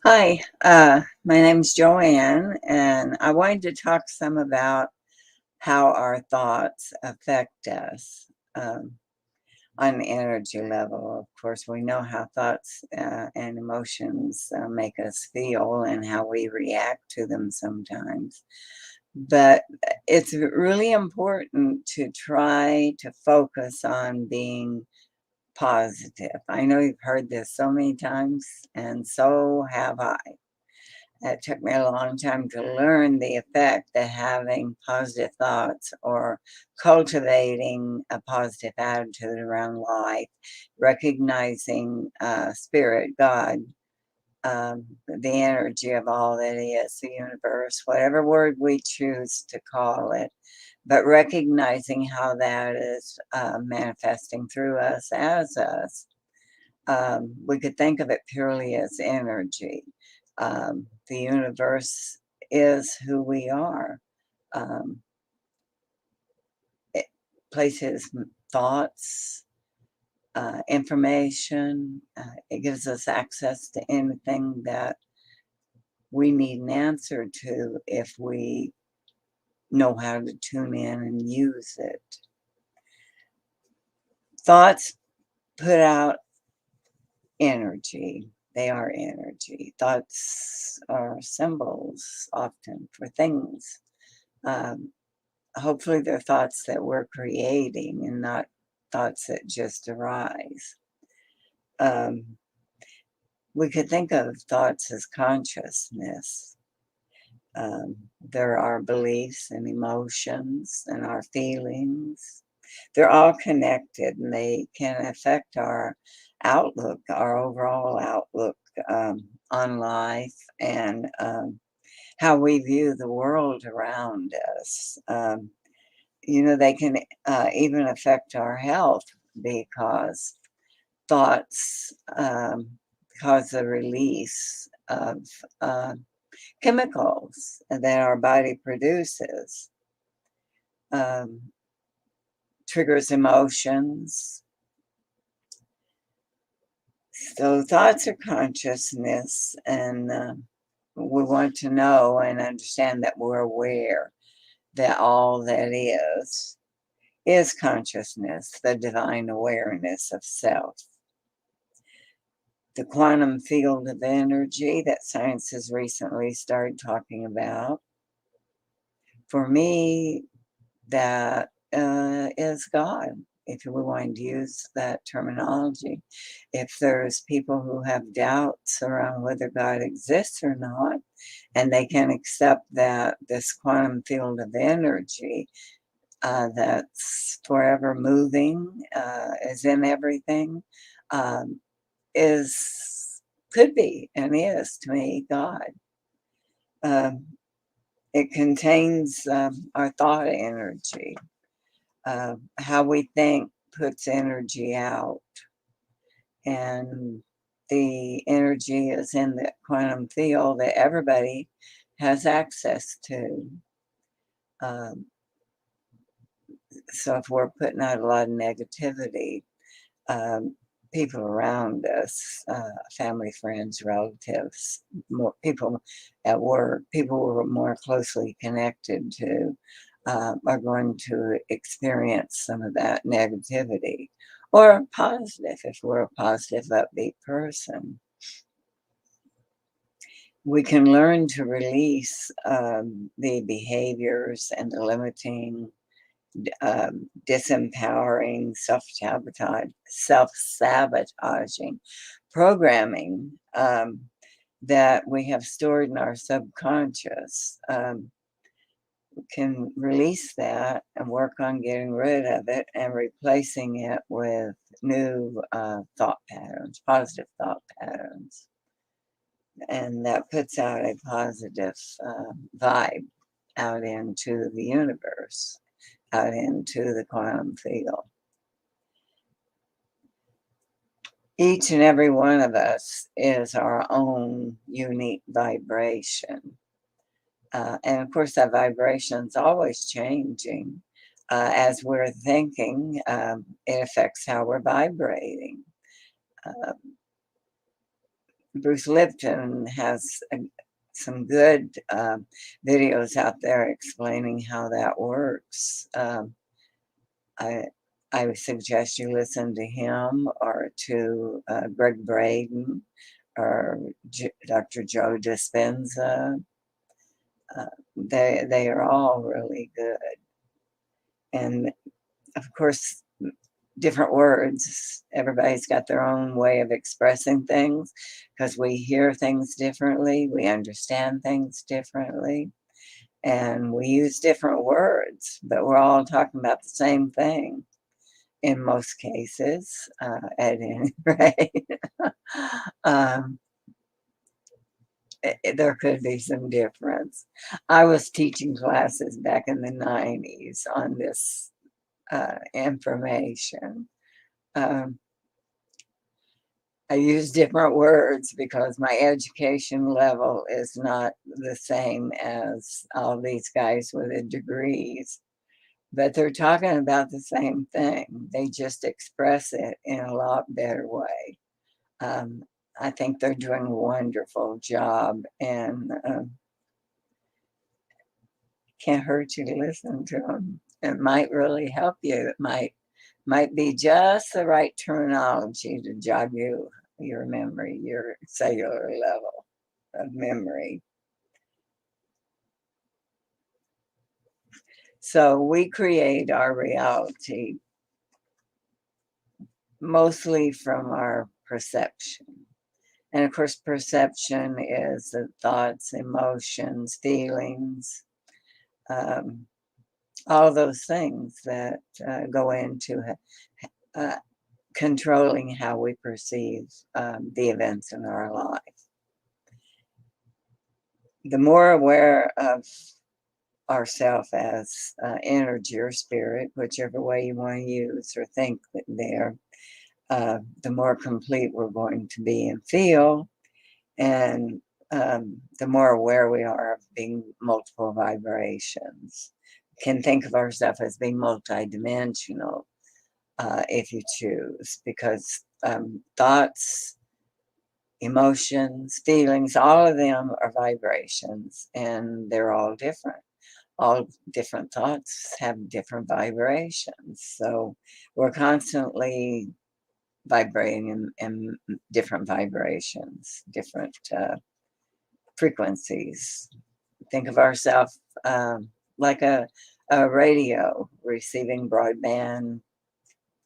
Hi, my name's Joanne, and I wanted to talk some about how our thoughts affect us on an energy level. Of course, we know how thoughts and emotions make us feel and how we react to them sometimes. But it's really important to try to focus on being positive. I know you've heard this so many times, and so have I. It took me a long time to learn the effect that having positive thoughts or cultivating a positive attitude around life, recognizing spirit, God, the energy of all that is, the universe, whatever word we choose to call it, but recognizing how that is manifesting through us as us. We could think of it purely as energy. The universe is who we are. Um, it places thoughts, information. It gives us access to anything that we need an answer to if we know how to tune in and use it. Thoughts put out energy. They are energy. Thoughts are symbols often for things. Um, Hopefully, they're thoughts that we're creating and not thoughts that just arise. Um, we could think of thoughts as consciousness. There are beliefs and emotions and our feelings. They're all connected and they can affect our outlook, our overall outlook on life and how we view the world around us. They can even affect our health because thoughts cause the release of uh, chemicals that our body produces, um, triggers emotions. So, thoughts are consciousness, and we want to know and understand that we're aware that all that is consciousness, the divine awareness of self. The quantum field of energy that science has recently started talking about. For me, that is God, if we want to use that terminology. If there's people who have doubts around whether God exists or not, and they can accept that this quantum field of energy that's forever moving, is in everything, um, is could be and is to me God. Um, it contains our thought energy. How we think puts energy out, and the energy is in the quantum field that everybody has access to. Um, so if we're putting out a lot of negativity, um, people around us, family, friends, relatives, more people at work, people we're more closely connected to, are going to experience some of that negativity. Or positive, if we're a positive, upbeat person. We can learn to release the behaviors and the limiting disempowering, self sabotaging programming that we have stored in our subconscious. We can release that and work on getting rid of it and replacing it with new thought patterns, positive thought patterns. And that puts out a positive vibe out into the universe, out into the quantum field. Each and every one of us is our own unique vibration. And of course, that vibration is always changing. As we're thinking, it affects how we're vibrating. Uh, Bruce Lipton has some good videos out there explaining how that works. I I would suggest you listen to him or to Greg Braden or Dr. Joe Dispenza. They are all really good, and of course, different words. Everybody's got their own way of expressing things because we hear things differently, we understand things differently, and we use different words, but we're all talking about the same thing in most cases, at any rate. um, there could be some difference. I was teaching classes back in the 90s on this information. Um, I use different words because my education level is not the same as all these guys with the degrees, but they're talking about the same thing. They just express it in a lot better way. Um, I think they're doing a wonderful job, and can't hurt you to listen to them. It might really help you. It might be just the right terminology to jog your memory, your cellular level of memory. So we create our reality mostly from our perception. And of course, perception is the thoughts, emotions, feelings, um, all those things that go into uh, controlling how we perceive the events in our life. The more aware of ourself as energy or spirit, whichever way you want to use or think there, the more complete we're going to be and feel, and the more aware we are of being multiple vibrations. Can think of ourselves as being multidimensional if you choose, because thoughts, emotions, feelings, all of them are vibrations, and they're all different. All different thoughts have different vibrations. So we're constantly vibrating in different vibrations, different frequencies. Think of ourselves like a radio receiving broadband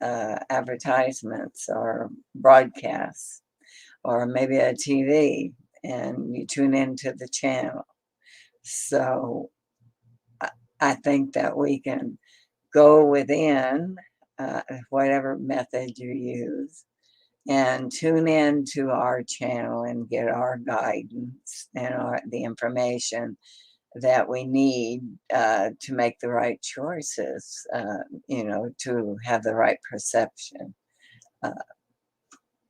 advertisements or broadcasts, or maybe a TV, and you tune into the channel. So I think that we can go within whatever method you use and tune in to our channel and get our guidance and the information that we need to make the right choices, to have the right perception. Uh,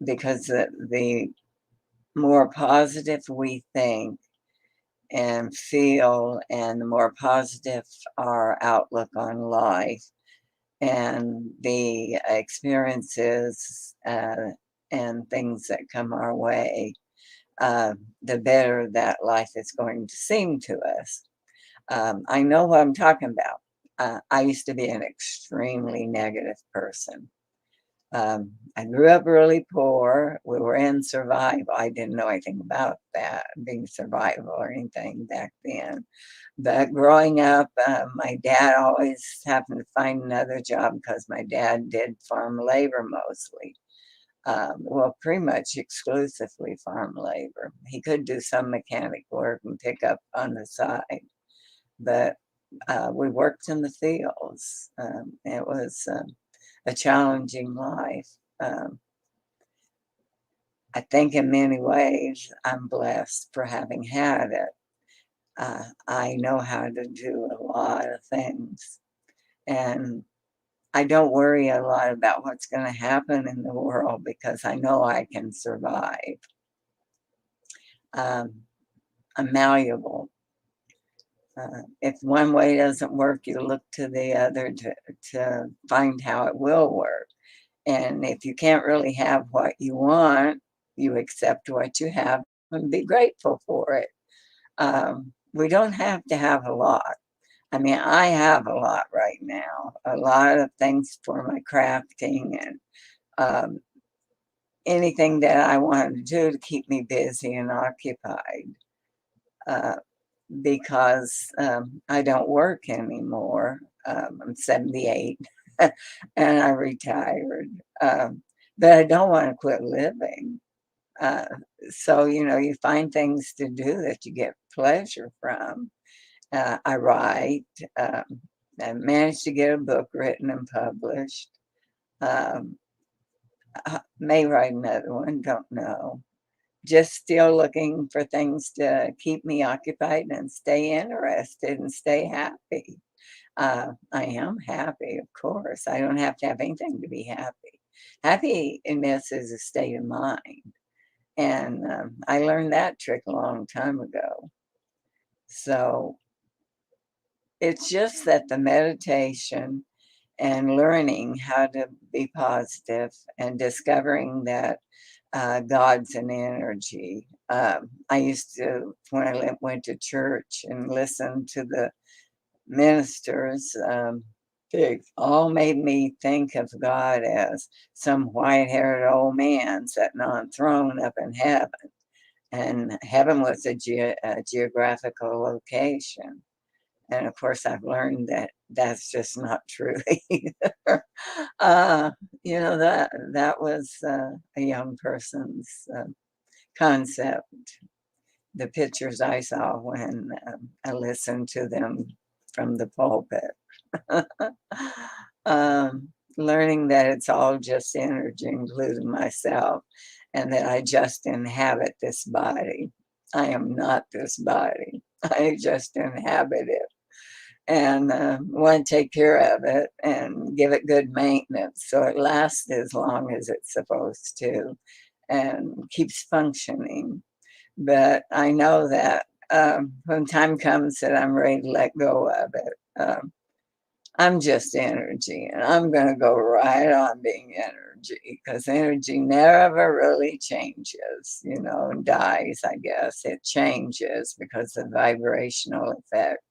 because the more positive we think and feel, and the more positive our outlook on life and the experiences and things that come our way, the better that life is going to seem to us. I know what I'm talking about. I used to be an extremely negative person. I grew up really poor. We were in survival. I didn't know anything about that, being survival or anything back then. But growing up, my dad always happened to find another job because my dad did farm labor mostly. Well, pretty much exclusively farm labor. He could do some mechanic work and pick up on the side, but we worked in the fields. It was a challenging life. Um, I think in many ways I'm blessed for having had it. I know how to do a lot of things, and I don't worry a lot about what's going to happen in the world because I know I can survive. Um, I'm malleable. If one way doesn't work, you look to the other to find how it will work. And if you can't really have what you want, you accept what you have and be grateful for it. We don't have to have a lot. I mean, I have a lot right now, a lot of things for my crafting and um, anything that I wanted to do to keep me busy and occupied. Uh, because I don't work anymore. I'm 78 and I retired. But I don't want to quit living. Uh, so, you find things to do that you get pleasure from. I write. I managed to get a book written and published. Um, I may write another one, don't know. Just still looking for things to keep me occupied and stay interested and stay happy. I am happy, of course. I don't have to have anything to be happy. Happiness is a state of mind. And I learned that trick a long time ago. So it's just that the meditation and learning how to be positive and discovering that God's an energy. I used to, when I went to church and listened to the ministers, they all made me think of God as some white haired old man sitting on a throne up in heaven. And heaven was a geographical location. And of course, I've learned that that's just not true either. uh, that was a young person's concept. The pictures I saw when I listened to them from the pulpit. um, Learning that it's all just energy, including myself, and that I just inhabit this body. I am not this body. I just inhabit it and want to take care of it and give it good maintenance so it lasts as long as it's supposed to and keeps functioning. But I know that when time comes that I'm ready to let go of it, I'm just energy and I'm going to go right on being energy because energy never really changes, and dies, I guess. It changes because of the vibrational effect,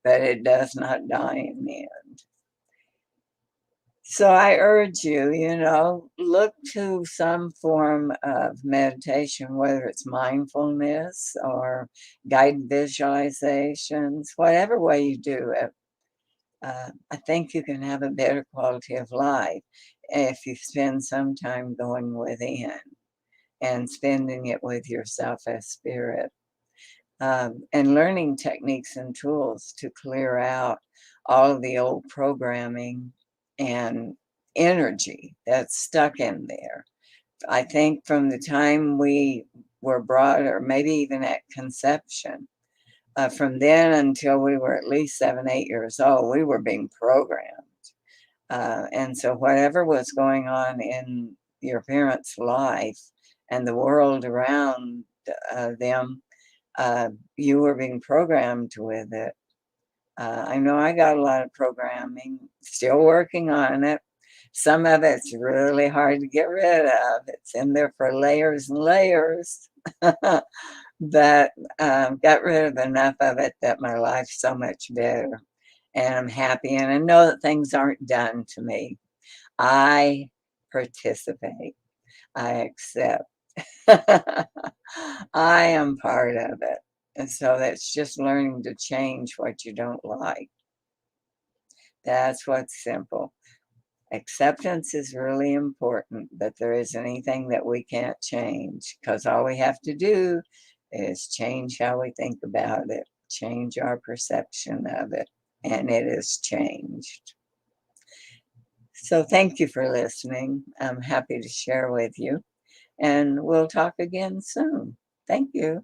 but it does not die in the end. So I urge you, look to some form of meditation, whether it's mindfulness or guided visualizations, whatever way you do it. I think you can have a better quality of life if you spend some time going within and spending it with yourself as spirit, and learning techniques and tools to clear out all of the old programming and energy that's stuck in there. I think from the time we were brought, or maybe even at conception, from then until we were at least 7, 8 years old, we were being programmed. And so, whatever was going on in your parents' life and the world around them, you were being programmed with it. I know I got a lot of programming, still working on it. Some of it's really hard to get rid of. It's in there for layers and layers. But got rid of enough of it that my life's so much better. And I'm happy. And I know that things aren't done to me. I participate, I accept. I am part of it. And so that's just learning to change what you don't like. That's what's simple. Acceptance is really important, but there isn't anything that we can't change because all we have to do is change how we think about it, change our perception of it, and it is changed. So thank you for listening. I'm happy to share with you, and we'll talk again soon. Thank you.